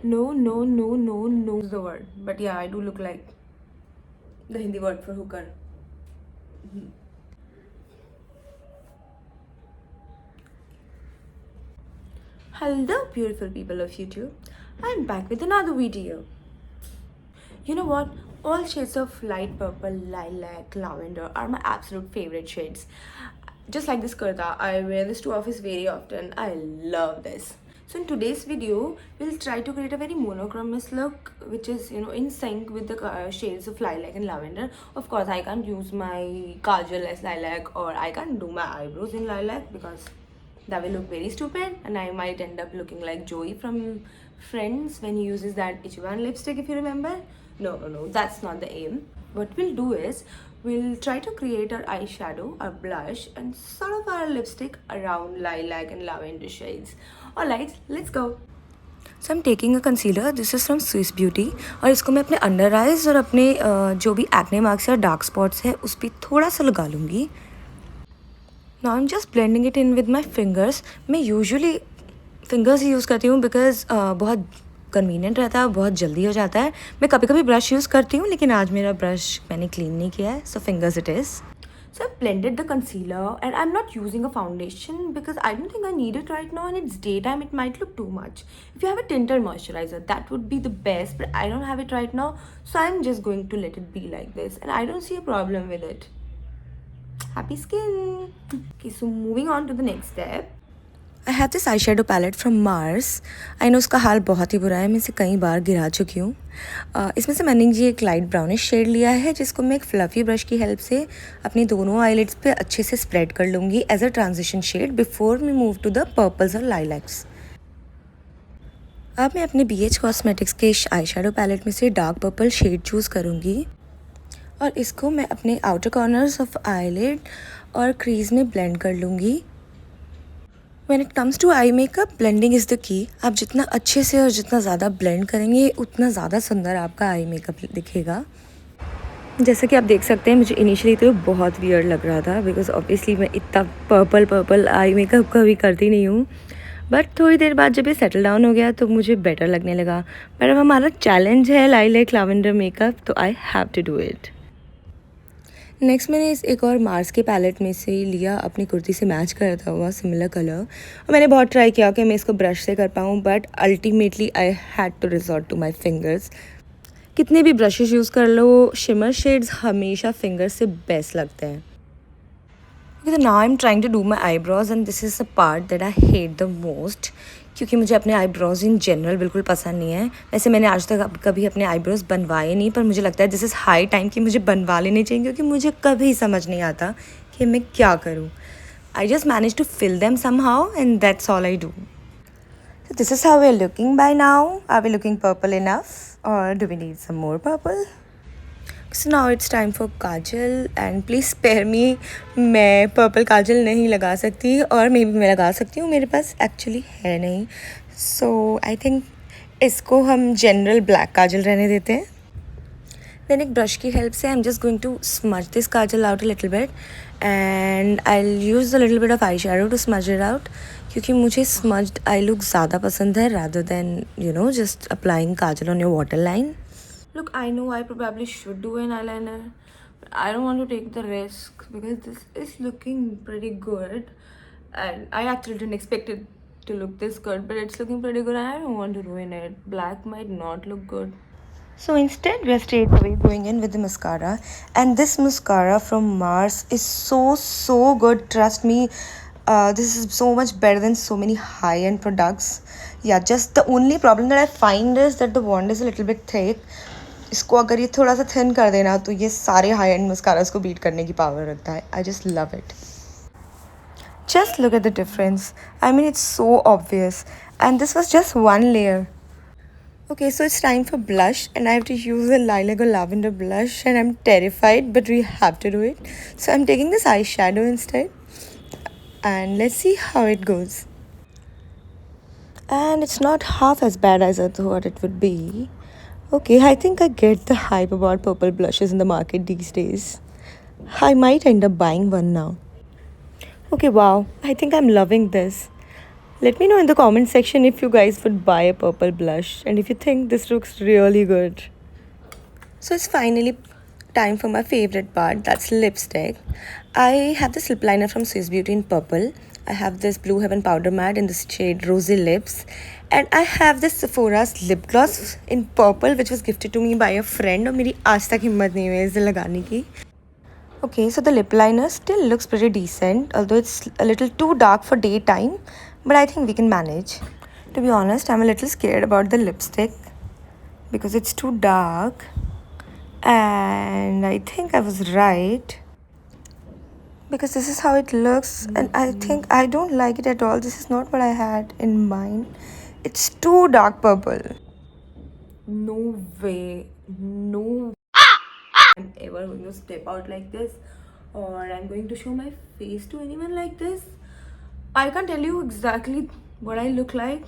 No, no, no, no, no is the word. But yeah, I do look like the Hindi word for hooker. Hello, beautiful people of YouTube. I'm back with another video. You know what? All shades of light purple, lilac, lavender are my absolute favorite shades. Just like this kurta, I wear this to office very often. I love this. So in today's video, we'll try to create a very monochromous look, which is in sync with the shades of lilac and lavender. Of course, I can't use my kajal as lilac, or I can't do my eyebrows in lilac because that will look very stupid, and I might end up looking like Joey from Friends when he uses that Ichiban lipstick, if you remember. No, that's not the aim. What we'll do is we'll try to create our eyeshadow, our blush, and sort of our lipstick around lilac and lavender shades. Alright, let's go. So I am taking a concealer. This is from Swiss beauty, और इसको मैं अपने under eyes और अपने जो भी acne marks या dark spots है उस पर थोड़ा सा लगा लूँगी. Now I am just blending it in with my fingers. मैं यूजुअली फिंगर्स ही यूज़ करती हूँ बिकॉज बहुत कन्वीनियंट रहता है, बहुत जल्दी हो जाता है. मैं कभी कभी ब्रश यूज़ करती हूँ, लेकिन आज मेरा ब्रश मैंने क्लीन नहीं किया है, so fingers it is. So I've blended the concealer, and I'm not using a foundation because I don't think I need it right now, and it's daytime, it might look too much. If you have a tinted moisturizer, that would be the best, but I don't have it right now, so I'm just going to let it be like this, and I don't see a problem with it. Happy skin. Okay, so moving on to the next step. I have this eye shadow palette from Mars. I know उसका हाल बहुत ही बुरा है, मैं इसे कई बार गिरा चुकी हूँ. इसमें से मैंने ये एक लाइट ब्राउनिश शेड लिया है, जिसको मैं एक फ्लफ़ी ब्रश की हेल्प से अपनी दोनों आईलिड्स पे अच्छे से स्प्रेड कर लूँगी as a transition shade before me move to the purples और लाइलैक्स. अब मैं अपने BH कॉस्मेटिक्स के आई शेडो पैलेट में से डार्क पर्पल शेड चूज़ करूँगी, और इसको मैं अपने आउटर कॉर्नर्स ऑफ आईलिड और क्रीज में ब्लेंड कर लूँगी. When it comes to eye makeup, blending is the key. आप जितना अच्छे से और जितना ज़्यादा ब्लेंड करेंगे, उतना ज़्यादा सुंदर आपका आई मेकअप दिखेगा. जैसा कि आप देख सकते हैं, मुझे इनिशियली तो बहुत वियर्ड लग रहा था बिकॉज ऑब्वियसली मैं इतना पर्पल आई मेकअप कभी करती नहीं हूँ. बट थोड़ी देर बाद जब ये सेटल डाउन हो गया तो मुझे बेटर लगने लगा. पर अब हमारा चैलेंज है लाइलैक लैवेंडर मेकअप, तो I have to do it. Next मैंने इस एक और मार्स के पैलेट में से लिया अपनी कुर्ती से मैच करता हुआ सिमिलर कलर, और मैंने बहुत ट्राई किया कि मैं इसको ब्रश से कर पाऊँ, but ultimately I had to resort to my fingers. कितने भी ब्रशेस यूज़ कर लो, शिमर शेड्स हमेशा फिंगर्स से बेस्ट लगते हैं. Okay, so now I'm trying to do my eyebrows, and this is the part that I hate the most, क्योंकि मुझे अपने आईब्रोज इन जनरल बिल्कुल पसंद नहीं है. वैसे मैंने आज तक कभी अपने आईब्रोज बनवाए नहीं, पर मुझे लगता है दिस इज़ हाई टाइम कि मुझे बनवा लेने चाहिए, क्योंकि मुझे कभी समझ नहीं आता कि मैं क्या करूँ. I just manage to fill them somehow, and that's all I do. So this is how we're looking by now. Are we looking purple enough, or do we need some more purple? So now it's time for Kajal, and please spare me. मैं purple काजल नहीं लगा सकती, और मे भी मैं लगा सकती हूँ, मेरे पास एक्चुअली है नहीं. सो आई थिंक इसको हम जनरल ब्लैक काजल रहने देते हैं. देन एक ब्रश की हेल्प से I am just going to smudge this kajal out a little bit, and I will use a little bit of eye shadow to smudge it out, क्योंकि मुझे स्मज्ड आई लुक ज़्यादा पसंद है rather than just applying kajal on your water line. Look, I know I probably should do an eyeliner, but I don't want to take the risk because this is looking pretty good, and I actually didn't expect it to look this good, but it's looking pretty good and I don't want to ruin it. Black might not look good. So instead, we are straight away going in with the mascara, and this mascara from Mars is so good. Trust me, this is so much better than so many high-end products. Yeah, just the only problem that I find is that the wand is a little bit thick. इसको अगर ये थोड़ा सा thin कर देना तो ये सारे हाई एंड मस्कारास को बीट करने की पावर रखता है. I just love it. Just look at the difference. I mean it's so obvious, and this was just one layer. Okay, so it's time for blush, and I have to use a lilac or lavender blush, and I'm terrified, but we have to do it. So I'm taking this eyeshadow instead, and let's see how it goes. And it's not half as bad as I thought it would be. Okay, I think I get the hype about purple blushes in the market these days. I might end up buying one now. Okay, wow, I think I'm loving this. Let me know in the comment section if you guys would buy a purple blush and if you think this looks really good. So it's finally time for my favorite part, that's lipstick. I have this lip liner from Swiss Beauty in purple. I have this Blue Heaven powder matte in this shade Rosy Lips. And I have this Sephora's lip gloss in purple which was gifted to me by a friend और मेरी आज तक हिम्मत नहीं हुई इसे लगाने की. Okay, so the lip liner still looks pretty decent, although it's a little too dark for daytime, but I think we can manage. To be honest, I'm a little scared about the lipstick because it's too dark, and I think I was right because this is how it looks, and I think I don't like it at all. This is not what I had in mind. It's too dark purple. No way, no I'm ever going to step out like this or I'm going to show my face to anyone like this. I can't tell you exactly what I look like.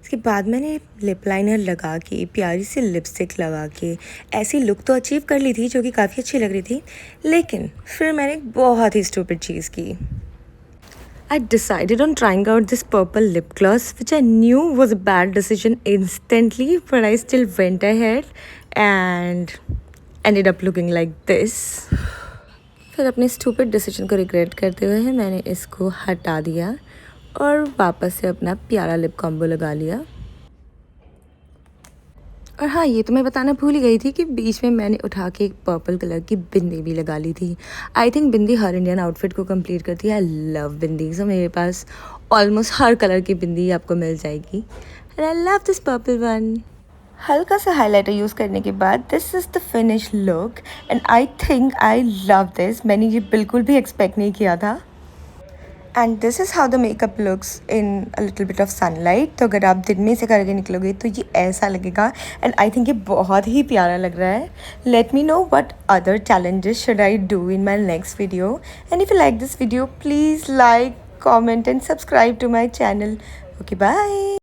इसके बाद मैंने lip liner लगा के प्यारी सी lipstick लगा के ऐसी look तो अचीव कर ली थी जो कि काफ़ी अच्छी लग रही थी, लेकिन फिर मैंने एक बहुत ही स्टूपिड चीज़ की. I decided on trying out this purple lip gloss, which I knew was a bad decision instantly, but I still went ahead and ended up looking like this. फिर अपने स्टूपिड डिसीजन को regret करते हुए मैंने इसको हटा दिया और वापस से अपना प्यारा लिप कॉम्बो लगा लिया. और हाँ, ये तो मैं बताना भूल ही गई थी कि बीच में मैंने उठा के एक पर्पल कलर की बिंदी भी लगा ली थी. I think bindi her Indian outfit को कंप्लीट करती है. आई लव बिंदी, सो मेरे पास ऑलमोस्ट हर कलर की बिंदी आपको मिल जाएगी. And I love this purple one. हल्का सा हाइलाइटर यूज़ करने के बाद this is the finish look and I think I love this. मैंने ये बिल्कुल भी एक्सपेक्ट नहीं किया था. And this is how the makeup looks in a little bit of sunlight. तो अगर आप दिन में से करके निकलोगे तो ये ऐसा लगेगा एंड आई थिंक ये बहुत ही प्यारा लग रहा है. Let me know what other challenges should I do in my next video. And if you like this video please like, comment and subscribe to my channel. Okay, bye.